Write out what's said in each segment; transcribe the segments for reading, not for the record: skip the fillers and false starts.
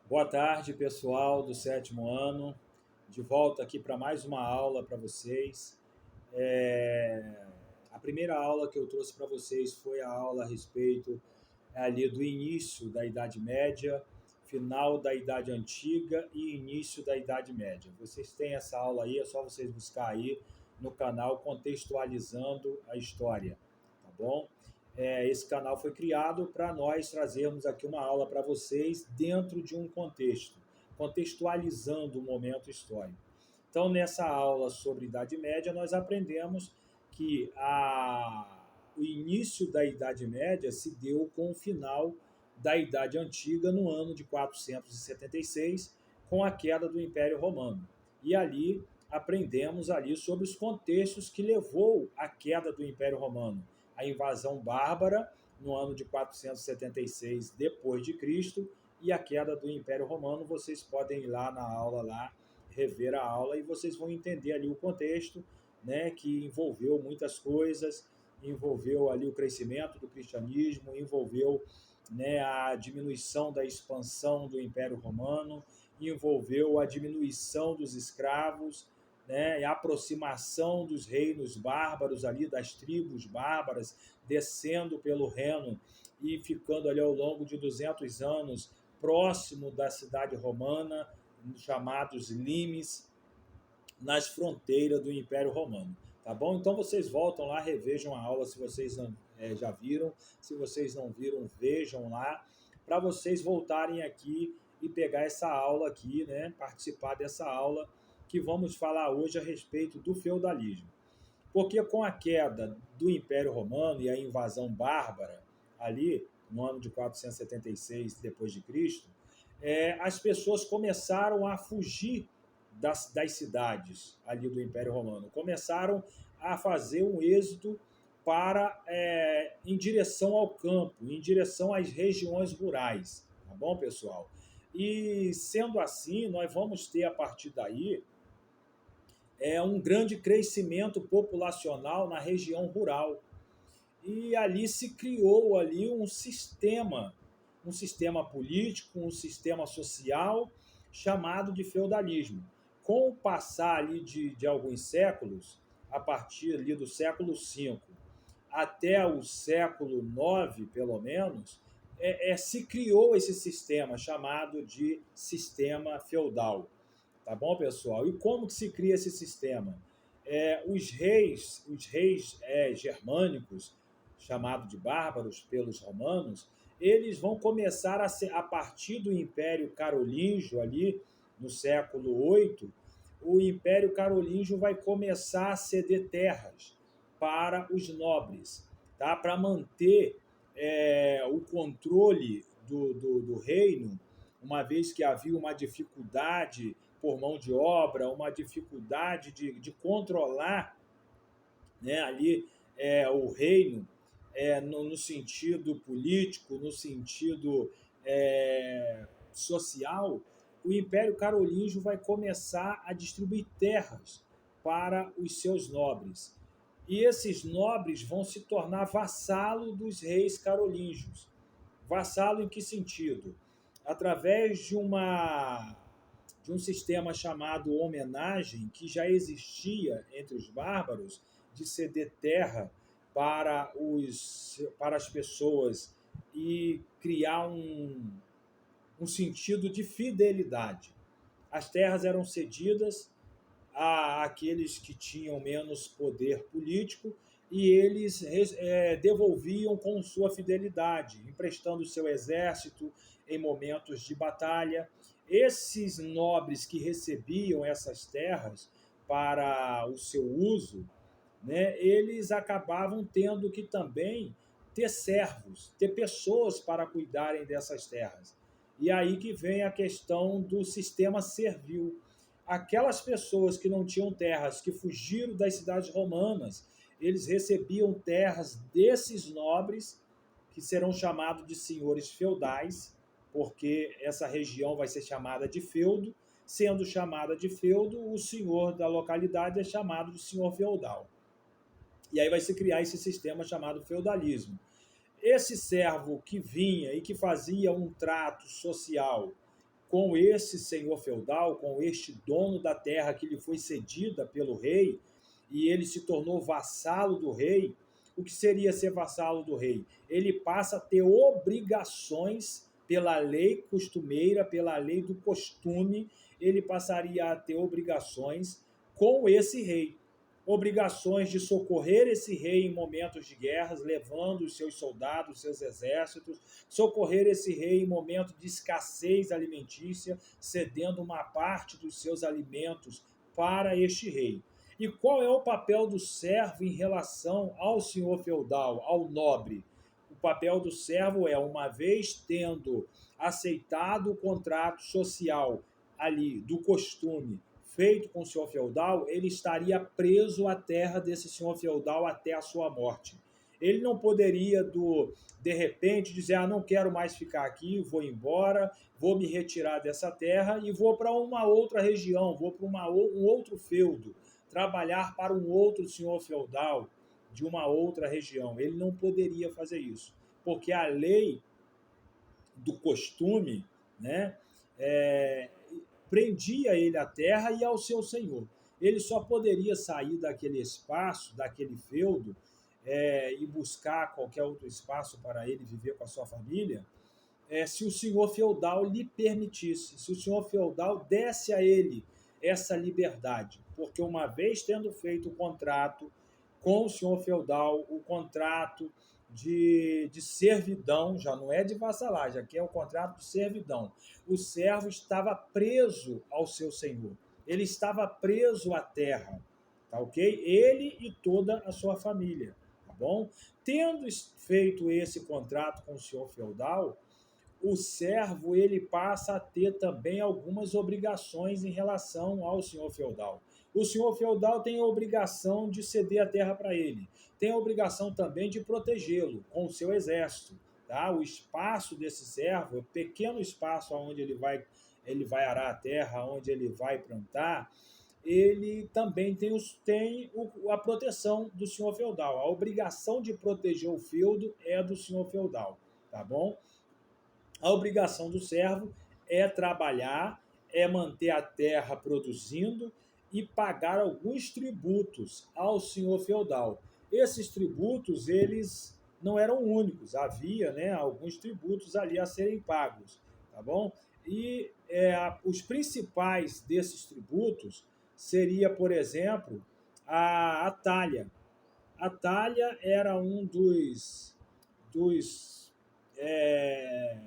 Boa tarde, pessoal do sétimo ano. De volta aqui para mais uma aula para vocês. A primeira aula que eu trouxe para vocês foi a aula a respeito ali do início da Idade Média, final da Idade Antiga e início da Idade Média. Vocês têm essa aula aí, é só vocês buscar aí no canal Contextualizando a História, tá bom? Esse canal foi criado para nós trazermos aqui uma aula para vocês dentro de um contexto, contextualizando o momento histórico. Então, nessa aula sobre Idade Média, nós aprendemos que o início da Idade Média se deu com o final da Idade Antiga no ano de 476, com a queda do Império Romano. E ali aprendemos ali sobre os contextos que levou à queda do Império Romano. A invasão bárbara no ano de 476 depois de Cristo e a queda do Império Romano. Vocês podem ir lá na aula lá, rever a aula e vocês vão entender ali o contexto, né, que envolveu muitas coisas, envolveu ali o crescimento do cristianismo, envolveu, né, a diminuição da expansão do Império Romano, envolveu a diminuição dos escravos, né, a aproximação dos reinos bárbaros ali, das tribos bárbaras, descendo pelo Reno e ficando ali ao longo de 200 anos próximo da cidade romana, chamados limes, nas fronteiras do Império Romano. Tá bom? Então vocês voltam lá, revejam a aula se vocês não, já viram. Se vocês não viram, vejam lá, para vocês voltarem aqui e pegar essa aula aqui, né? Participar dessa aula que vamos falar hoje a respeito do feudalismo. Porque com a queda do Império Romano e a invasão bárbara ali no ano de 476 depois de Cristo, as pessoas começaram a fugir das cidades ali do Império Romano, começaram a fazer um êxodo em direção ao campo, em direção às regiões rurais, tá bom, pessoal? E sendo assim, nós vamos ter a partir daí um grande crescimento populacional na região rural. E ali se criou ali um sistema político, um sistema social chamado de feudalismo. Com o passar ali de alguns séculos, a partir ali do século V até o século IX, pelo menos, se criou esse sistema chamado de sistema feudal. Tá bom, pessoal? E como que se cria esse sistema? Os reis germânicos, chamados de bárbaros pelos romanos, eles vão começar a partir do Império Carolíngio, ali no século VIII, o Império Carolíngio vai começar a ceder terras para os nobres, tá? Para manter o controle do reino, uma vez que havia uma dificuldade por mão de obra, uma dificuldade de controlar, né, ali o reino no sentido político, no sentido social. O Império Carolíngio vai começar a distribuir terras para os seus nobres. E esses nobres vão se tornar vassalo dos reis carolíngios. Vassalo em que sentido? Através de um sistema chamado homenagem, que já existia entre os bárbaros, de ceder terra para as pessoas e criar um sentido de fidelidade. As terras eram cedidas àqueles que tinham menos poder político e eles devolviam com sua fidelidade, emprestando seu exército em momentos de batalha. Esses nobres que recebiam essas terras para o seu uso, né, eles acabavam tendo que também ter servos, ter pessoas para cuidarem dessas terras. E aí que vem a questão do sistema servil. Aquelas pessoas que não tinham terras, que fugiram das cidades romanas, eles recebiam terras desses nobres, que serão chamados de senhores feudais, porque essa região vai ser chamada de feudo. Sendo chamada de feudo, o senhor da localidade é chamado de senhor feudal. E aí vai se criar esse sistema chamado feudalismo. Esse servo que vinha e que fazia um trato social com esse senhor feudal, com este dono da terra que lhe foi cedida pelo rei, e ele se tornou vassalo do rei. O que seria ser vassalo do rei? Ele passa a ter obrigações pela lei costumeira, pela lei do costume, ele passaria a ter obrigações com esse rei. Obrigações de socorrer esse rei em momentos de guerras, levando os seus soldados, os seus exércitos, socorrer esse rei em momentos de escassez alimentícia, cedendo uma parte dos seus alimentos para este rei. E qual é o papel do servo em relação ao senhor feudal, ao nobre? O papel do servo é, uma vez tendo aceitado o contrato social ali do costume feito com o senhor feudal, ele estaria preso à terra desse senhor feudal até a sua morte. Ele não poderia, de repente, dizer: não quero mais ficar aqui, vou embora, vou me retirar dessa terra e vou para uma outra região, vou para um outro feudo, trabalhar para um outro senhor feudal de uma outra região. Ele não poderia fazer isso, porque a lei do costume, né, prendia ele à terra e ao seu senhor. Ele só poderia sair daquele espaço, daquele feudo, e buscar qualquer outro espaço para ele viver com a sua família, se o senhor feudal lhe permitisse, se o senhor feudal desse a ele essa liberdade. Porque uma vez tendo feito o contrato com o senhor feudal, o contrato de servidão, já não é de vassalagem, aqui é o contrato de servidão. O servo estava preso ao seu senhor, ele estava preso à terra, tá ok? Ele e toda a sua família, tá bom? Tendo feito esse contrato com o senhor feudal, o servo ele passa a ter também algumas obrigações em relação ao senhor feudal. O senhor feudal tem a obrigação de ceder a terra para ele, tem a obrigação também de protegê-lo com o seu exército. Tá? O espaço desse servo, o pequeno espaço onde ele vai arar a terra, onde ele vai plantar, ele também tem a proteção do senhor feudal. A obrigação de proteger o feudo é do senhor feudal, tá bom? A obrigação do servo é trabalhar, é manter a terra produzindo e pagar alguns tributos ao senhor feudal. Esses tributos, eles não eram únicos, havia, né, alguns tributos ali a serem pagos, tá bom? E os principais desses tributos seria, por exemplo, a talha. A talha era um é,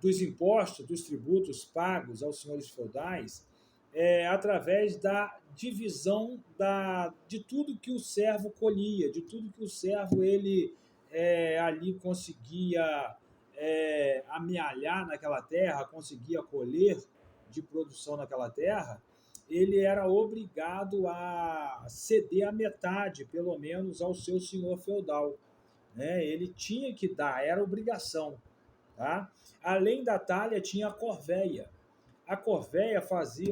dos impostos, dos tributos pagos aos senhores feudais, através da divisão de tudo que o servo colhia, de tudo que o servo ele ali conseguia amealhar naquela terra, conseguia colher de produção naquela terra, ele era obrigado a ceder a metade, pelo menos, ao seu senhor feudal, né? Ele tinha que dar, era obrigação. Tá? Além da talha, tinha a corveia. A corveia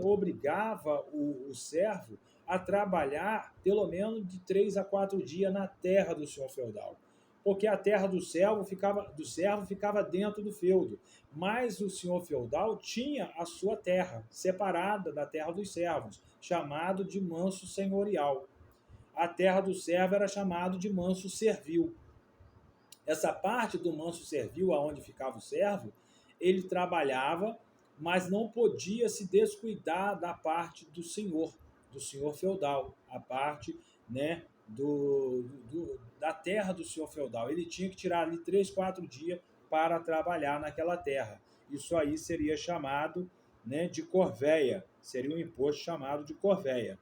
obrigava o servo a trabalhar pelo menos de 3 a 4 dias na terra do senhor feudal. Porque a terra do servo ficava dentro do feudo. Mas o senhor feudal tinha a sua terra, separada da terra dos servos, chamado de manso senhorial. A terra do servo era chamado de manso servil. Essa parte do manso servil, aonde ficava o servo, ele trabalhava, mas não podia se descuidar da parte do senhor feudal, a parte, né, da terra do senhor feudal. Ele tinha que tirar ali 3, 4 dias para trabalhar naquela terra. Isso aí seria chamado, né, de corveia, seria um imposto chamado de corveia.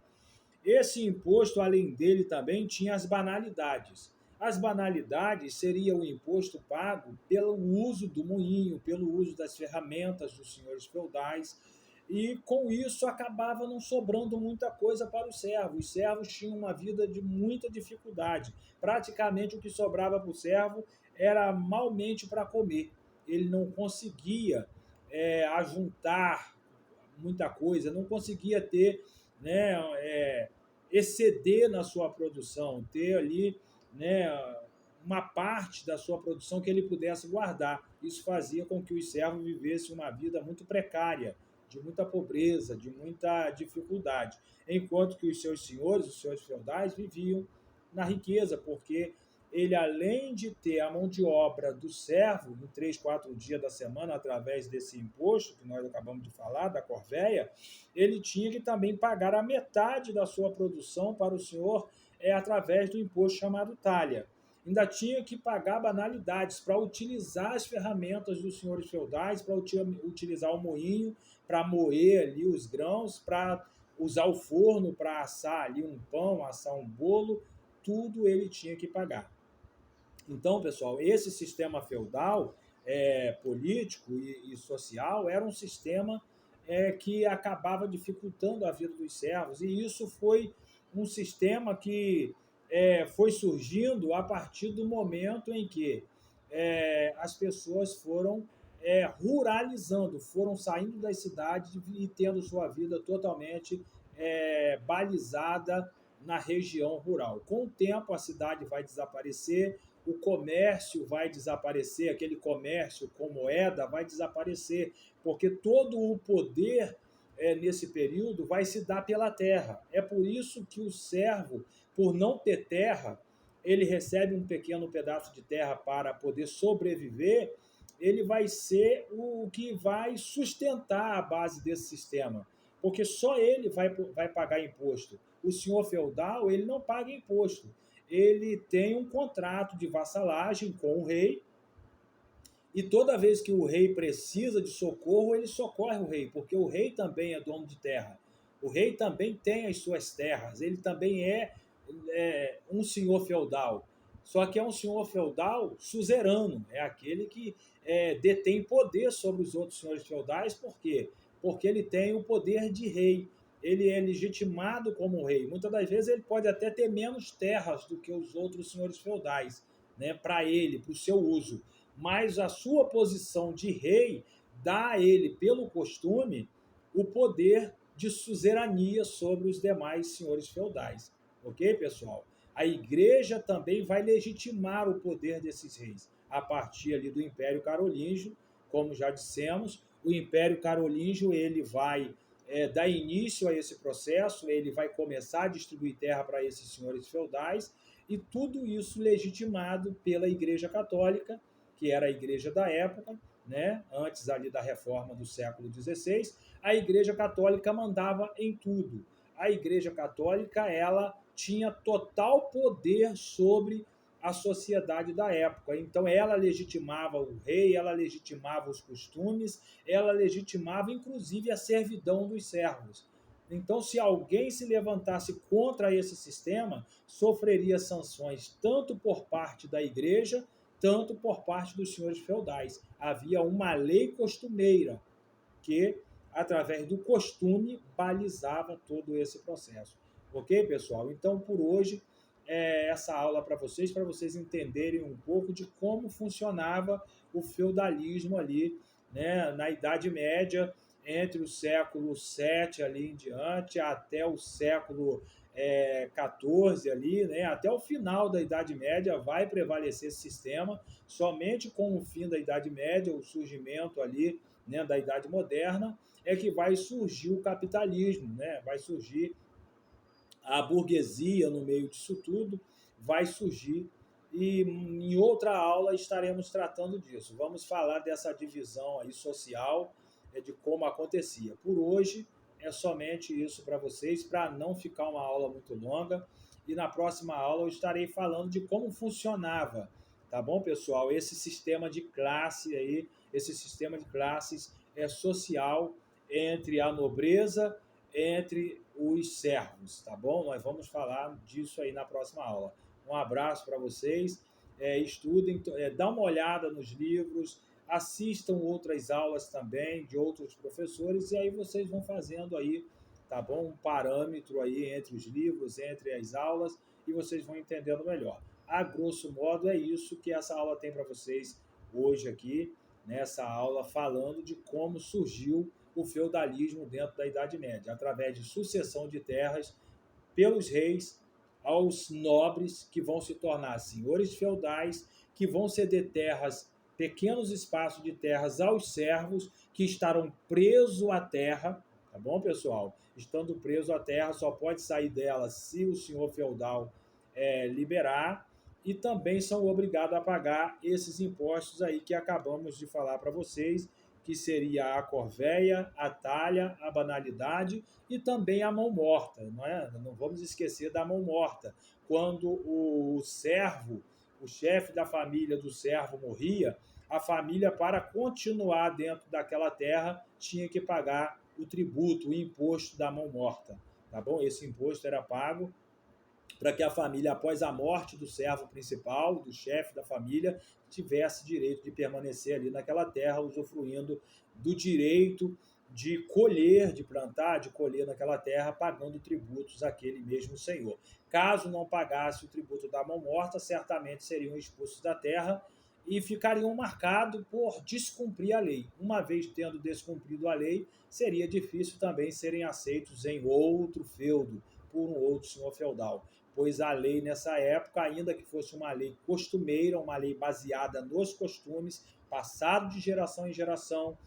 Esse imposto, além dele, também tinha as banalidades. As banalidades seria o imposto pago pelo uso do moinho, pelo uso das ferramentas dos senhores feudais, e com isso acabava não sobrando muita coisa para o servo. Os servos tinham uma vida de muita dificuldade. Praticamente o que sobrava para o servo era malmente para comer. Ele não conseguia ajuntar muita coisa, não conseguia ter, né, exceder na sua produção, ter ali, né, uma parte da sua produção que ele pudesse guardar. Isso fazia com que os servos vivessem uma vida muito precária, de muita pobreza, de muita dificuldade, enquanto que os senhores feudais, viviam na riqueza, porque ele, além de ter a mão de obra do servo em 3, 4 dias da semana, através desse imposto que nós acabamos de falar, da corvéia, ele tinha que também pagar a metade da sua produção para o senhor através do imposto chamado talha. Ainda tinha que pagar banalidades para utilizar as ferramentas dos senhores feudais, para utilizar o moinho, para moer ali os grãos, para usar o forno para assar ali um pão, assar um bolo, tudo ele tinha que pagar. Então, pessoal, esse sistema feudal, político e social, era um sistema que acabava dificultando a vida dos servos, e isso foi um sistema que foi surgindo a partir do momento em que as pessoas foram ruralizando, foram saindo das cidades e tendo sua vida totalmente balizada na região rural. Com o tempo, a cidade vai desaparecer, o comércio vai desaparecer, aquele comércio com moeda vai desaparecer, porque todo o poder nesse período vai se dar pela terra. É por isso que o servo, por não ter terra, ele recebe um pequeno pedaço de terra para poder sobreviver, ele vai ser o que vai sustentar a base desse sistema, porque só ele vai pagar imposto. O senhor feudal, ele não paga imposto. Ele tem um contrato de vassalagem com o rei, e toda vez que o rei precisa de socorro, ele socorre o rei, porque o rei também é dono de terra. O rei também tem as suas terras, ele também um senhor feudal. Só que é um senhor feudal suzerano, é aquele que detém poder sobre os outros senhores feudais. Por quê? Porque ele tem o poder de rei, ele é legitimado como rei. Muitas das vezes ele pode até ter menos terras do que os outros senhores feudais, né, para ele, para o seu uso. Mas a sua posição de rei dá a ele, pelo costume, o poder de suzerania sobre os demais senhores feudais. Ok, pessoal? A igreja também vai legitimar o poder desses reis, a partir ali do Império Carolíngio, como já dissemos. O Império Carolíngio ele vai dar início a esse processo, ele vai começar a distribuir terra para esses senhores feudais, e tudo isso legitimado pela Igreja Católica, que era a igreja da época, né? Antes ali da reforma do século XVI, a Igreja Católica mandava em tudo. A Igreja Católica ela tinha total poder sobre a sociedade da época. Então ela legitimava o rei, ela legitimava os costumes, ela legitimava inclusive a servidão dos servos. Então, se alguém se levantasse contra esse sistema, sofreria sanções tanto por parte da igreja, tanto por parte dos senhores feudais. Havia uma lei costumeira que, através do costume, balizava todo esse processo. Ok, pessoal? Então, por hoje, essa aula para vocês entenderem um pouco de como funcionava o feudalismo ali, né, na Idade Média, entre o século VII ali em diante, até o século XIV ali, né, até o final da Idade Média vai prevalecer esse sistema. Somente com o fim da Idade Média, o surgimento ali, né, da Idade Moderna, é que vai surgir o capitalismo, né, vai surgir a burguesia no meio disso tudo, vai surgir. E em outra aula estaremos tratando disso. Vamos falar dessa divisão aí social, de como acontecia. Por hoje é somente isso para vocês, para não ficar uma aula muito longa. E na próxima aula eu estarei falando de como funcionava, tá bom, pessoal? Esse sistema de classe aí, esse sistema de classes social entre a nobreza, entre os servos, tá bom? Nós vamos falar disso aí na próxima aula. Um abraço para vocês, estudem, dá uma olhada nos livros, assistam outras aulas também de outros professores, e aí vocês vão fazendo aí, tá bom? Um parâmetro aí entre os livros, entre as aulas, e vocês vão entendendo melhor. A grosso modo é isso que essa aula tem para vocês hoje aqui, nessa aula falando de como surgiu o feudalismo dentro da Idade Média, através de sucessão de terras pelos reis aos nobres, que vão se tornar senhores feudais, que vão ceder terras, pequenos espaços de terras aos servos que estarão presos à terra, tá bom, pessoal? Estando preso à terra, só pode sair dela se o senhor feudal liberar, e também são obrigados a pagar esses impostos aí que acabamos de falar para vocês, que seria a corvéia, a talha, a banalidade e também a mão morta, não é? Não vamos esquecer da mão morta. Quando o servo, o chefe da família do servo morria, a família, para continuar dentro daquela terra, tinha que pagar o tributo, o imposto da mão morta, tá bom? Esse imposto era pago para que a família, após a morte do servo principal, do chefe da família, tivesse direito de permanecer ali naquela terra, usufruindo do direito de colher, de plantar, de colher naquela terra, pagando tributos àquele mesmo senhor. Caso não pagasse o tributo da mão morta, certamente seriam expulsos da terra e ficariam marcados por descumprir a lei. Uma vez tendo descumprido a lei, seria difícil também serem aceitos em outro feudo, por um outro senhor feudal, pois a lei nessa época, ainda que fosse uma lei costumeira, uma lei baseada nos costumes, passado de geração em geração,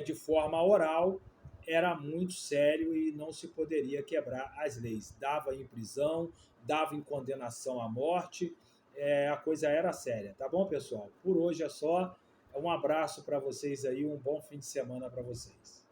de forma oral, era muito sério e não se poderia quebrar as leis. Dava em prisão, dava em condenação à morte, a coisa era séria. Tá bom, pessoal? Por hoje é só. Um abraço para vocês aí, um bom fim de semana para vocês.